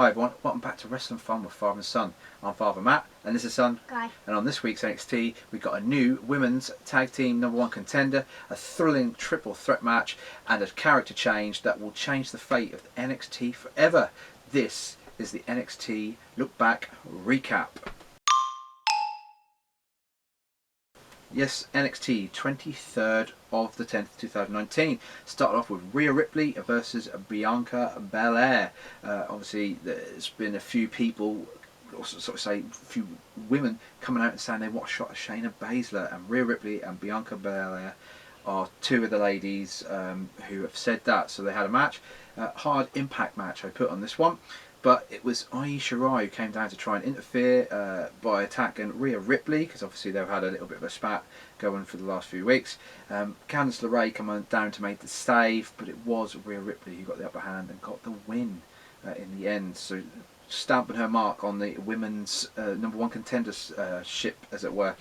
Hi everyone, welcome back to Wrestling Fun with Father and Son. I'm Father Matt, and this is Son. Guy. And on this week's NXT, we've got a new women's tag team #1 contender, a thrilling triple threat match, and a character change that will change the fate of NXT forever. This is the NXT Look Back Recap. Yes, NXT 23rd of the 10th, 2019. Started off with Rhea Ripley versus Bianca Belair. Obviously, there's been a few people, or sort of say, a few women coming out and saying they want a shot at Shayna Baszler, and Rhea Ripley and Bianca Belair are two of the ladies who have said that. So they had a match, hard impact match I put on this one. But it was Io Shirai who came down to try and interfere by attacking Rhea Ripley, because obviously they've had a little bit of a spat going for the last few weeks. Candice LeRae came down to make the save, but it was Rhea Ripley who got the upper hand and got the win in the end. So stamping her mark on the women's #1 contendership, as it were.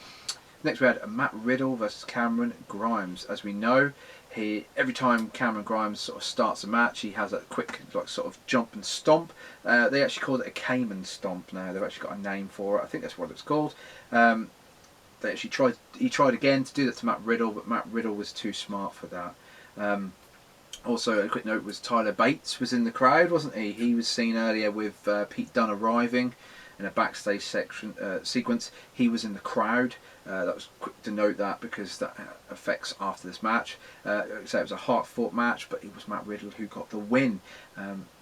Next we had Matt Riddle versus Cameron Grimes. As we know, every time Cameron Grimes sort of starts a match, he has a quick sort of jump and stomp. They actually call it a Cayman stomp now. They've actually got a name for it. I think that's what it's called. They actually he tried again to do that to Matt Riddle, but Matt Riddle was too smart for that. Also, a quick note was Tyler Bates was in the crowd, wasn't he? He was seen earlier with Pete Dunne arriving in a backstage sequence. He was in the crowd. That was quick to note that, because that affects after this match. So it was a hard-fought match, but it was Matt Riddle who got the win.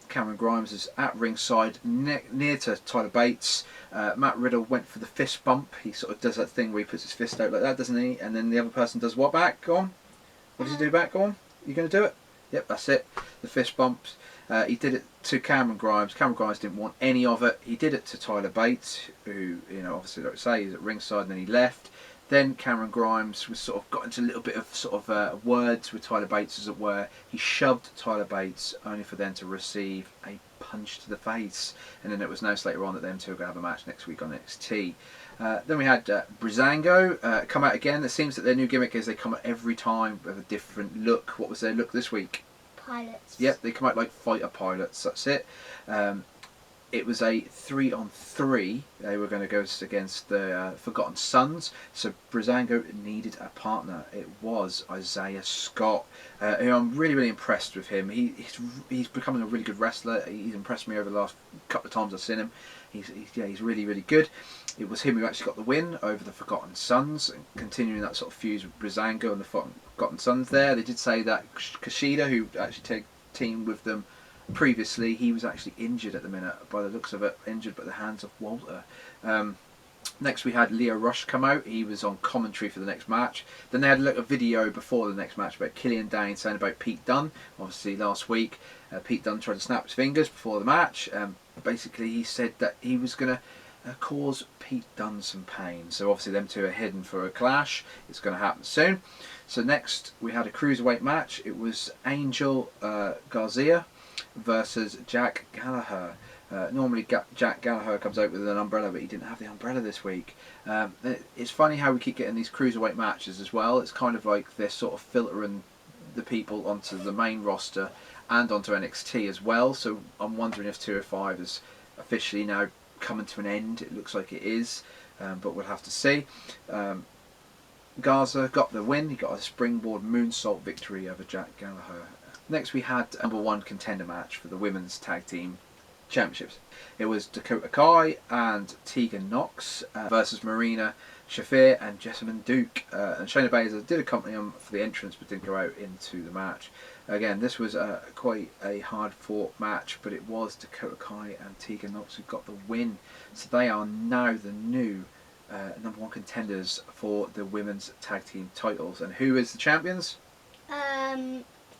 Cameron Grimes is at ringside, near to Tyler Bates. Matt Riddle went for the fist bump. He sort of does that thing where he puts his fist out like that, doesn't he? And then the other person does what back? Go on. What does he do back? Go on. You going to do it? Yep, that's it. The fist bumps. He did it to Cameron Grimes. Cameron Grimes didn't want any of it. He did it to Tyler Bates, who, obviously, like I say, he's at ringside, and then he left. Then Cameron Grimes was sort of got into a little bit of sort of words with Tyler Bates, as it were. He shoved Tyler Bates, only for them to receive a punch to the face. And then it was announced later on that them two are going to have a match next week on NXT. Then we had Breezango come out again. It seems that their new gimmick is they come out every time with a different look. What was their look this week? Pilots. Yep, they come out like fighter pilots. That's it. It was a 3-on-3. They were going to go against the Forgotten Sons. So Breezango needed a partner. It was Isaiah Scott, who I'm really, really impressed with him. He's becoming a really good wrestler. He's impressed me over the last couple of times I've seen him. He's really, really good. It was him who actually got the win over the Forgotten Sons, and continuing that sort of fuse with Breezango and the Forgotten Sons there. They did say that Kushida, who actually teamed with them previously, he was actually injured at the minute, by the looks of it, injured by the hands of Walter. Next we had Leo Rush come out. He was on commentary for the next match. Then they had a video before the next match about Killian Dane saying about Pete Dunne. Obviously last week Pete Dunne tried to snap his fingers before the match. Basically he said that he was going to cause Pete Dunne some pain. So obviously them two are hidden for a clash. It's going to happen soon. So next we had a cruiserweight match. It was Angel Garcia versus Jack Gallagher. Normally Jack Gallagher comes out with an umbrella, but he didn't have the umbrella this week. It's funny how we keep getting these cruiserweight matches as well. It's kind of like they're sort of filtering the people onto the main roster and onto NXT as well. So I'm wondering if 205 is officially now coming to an end. It looks like it is, but we'll have to see. Garza got the win. He got a springboard moonsault victory over Jack Gallagher. Next we had a #1 contender match for the women's tag team championships. It was Dakota Kai and Tegan Nox versus Marina Shafir and Jessamine Duke. And Shayna Baszler did accompany them for the entrance, but didn't go out into the match. Again, this was quite a hard-fought match, but it was Dakota Kai and Tegan Nox who got the win. So they are now the new #1 contenders for the women's tag team titles. And who is the champions?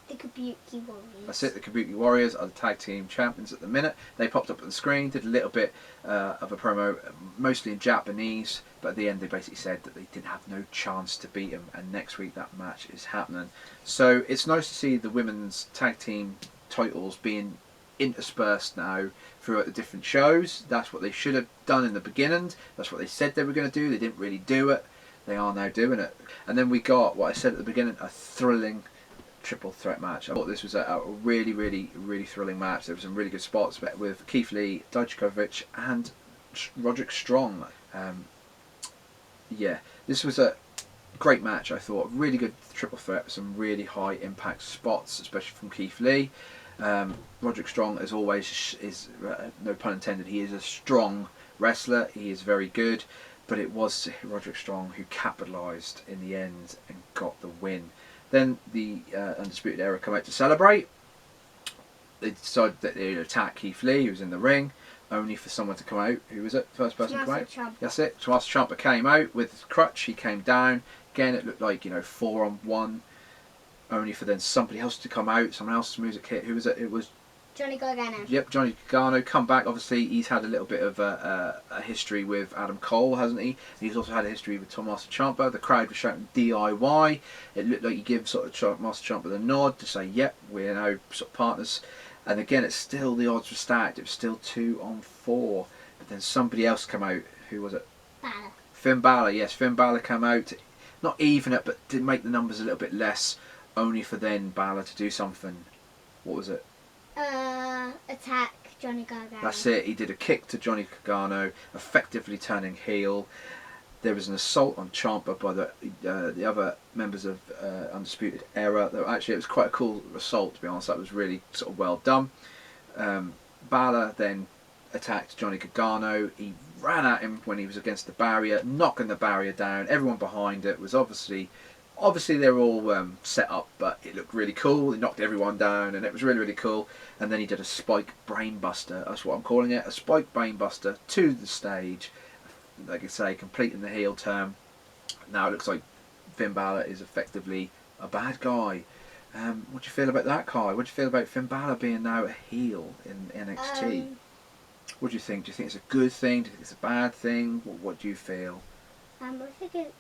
The Kabuki Warriors. That's it, the Kabuki Warriors are the tag team champions at the minute. They popped up on the screen, did a little bit of a promo, mostly in Japanese, but at the end they basically said that they didn't have no chance to beat them, and next week that match is happening. So it's nice to see the women's tag team titles being interspersed now throughout the different shows. That's what they should have done in the beginning. That's what they said they were going to do. They didn't really do it. They are now doing it. And then we got, what I said at the beginning, a thrilling triple threat match. I thought this was a really, really, really thrilling match. There were some really good spots with Keith Lee, Dijakovic, and Roderick Strong. Yeah, this was a great match. I thought really good triple threat, some really high impact spots, especially from Keith Lee. Roderick Strong, as always, is no pun intended. He is a strong wrestler. He is very good, but it was Roderick Strong who capitalised in the end and got the win. Then the Undisputed Era come out to celebrate. They decided that they would attack Keith Lee, who was in the ring, only for someone to come out. Who was it? First person to come out? Ciampa. That's it. Tommaso Ciampa came out with his crutch. He came down. Again, it looked like 4-on-1. Only for then somebody else to come out. Someone else's music hit. Who was it? It was Johnny Gargano. Yep, Johnny Gargano come back. Obviously, he's had a little bit of a history with Adam Cole, hasn't he? He's also had a history with Tommaso Ciampa. The crowd was shouting DIY. It looked like he gave sort of Tommaso Ciampa the nod to say, "Yep, we're now sort of partners." And again, it's still the odds were stacked. It was still 2-on-4. But then somebody else come out. Who was it? Balor. Finn Balor. Yes, Finn Balor come out. Not even it, but to make the numbers a little bit less. Only for then Balor to do something. What was it? Attack Johnny Gargano. That's it. He did a kick to Johnny Gargano, effectively turning heel. There was an assault on Ciampa by the other members of Undisputed Era. Actually, it was quite a cool assault, to be honest. That was really sort of well done. Balor then attacked Johnny Gargano. He ran at him when he was against the barrier, knocking the barrier down. Everyone behind it was obviously they were all set up, but it looked really cool. He knocked everyone down, and it was really, really cool. And then he did a spike brainbuster. That's what I'm calling it, a spike brainbuster to the stage. Like I say, completing the heel turn. Now it looks like Finn Balor is effectively a bad guy. What do you feel about that, Kai? What do you feel about Finn Balor being now a heel in NXT? What do you think? Do you think it's a good thing? Do you think it's a bad thing? What do you feel? I think it's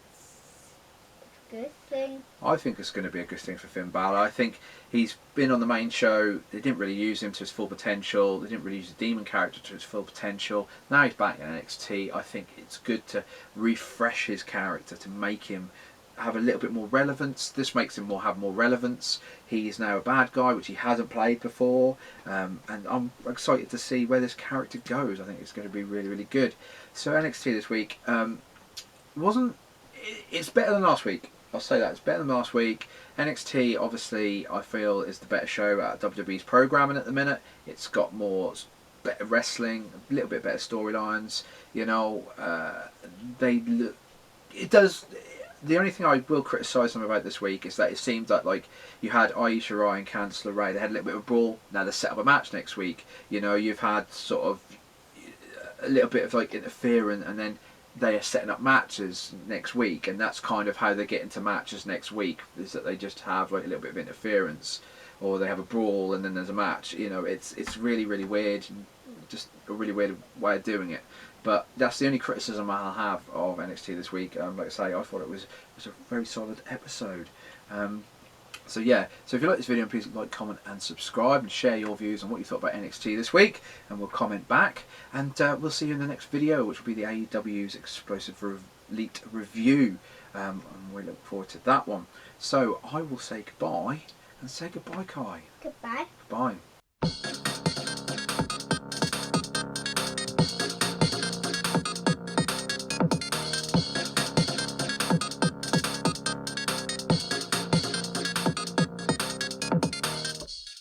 a good thing. I think it's going to be a good thing for Finn Balor. I think he's been on the main show. They didn't really use him to his full potential. They didn't really use the Demon character to his full potential. Now he's back in NXT. I think it's good to refresh his character, to make him have a little bit more relevance. This makes him have more relevance. He is now a bad guy, which he hasn't played before, and I'm excited to see where this character goes. I think it's going to be really, really good. So NXT this week it's better than last week. I'll say that. It's better than last week. NXT, obviously, I feel is the better show out of WWE's programming at the minute. It's got better wrestling, a little bit better storylines. It does. The only thing I will criticise them about this week is that it seems like you had Io Shirai and Candice LeRae. They had a little bit of a brawl. Now they set up a match next week. You've had sort of a little bit of interference, and then they are setting up matches next week, and that's kind of how they get into matches next week, is that they just have a little bit of interference, or they have a brawl and then there's a match. It's really, really weird, just a really weird way of doing it. But that's the only criticism I'll have of NXT this week. Like I say, I thought it was a very solid episode. So yeah, so if you like this video, please like, comment and subscribe, and share your views on what you thought about NXT this week, and we'll comment back, and we'll see you in the next video, which will be the AEW's Explosive Elite review, and we look forward to that one. So I will say goodbye, and say goodbye, Kai. Goodbye. Goodbye.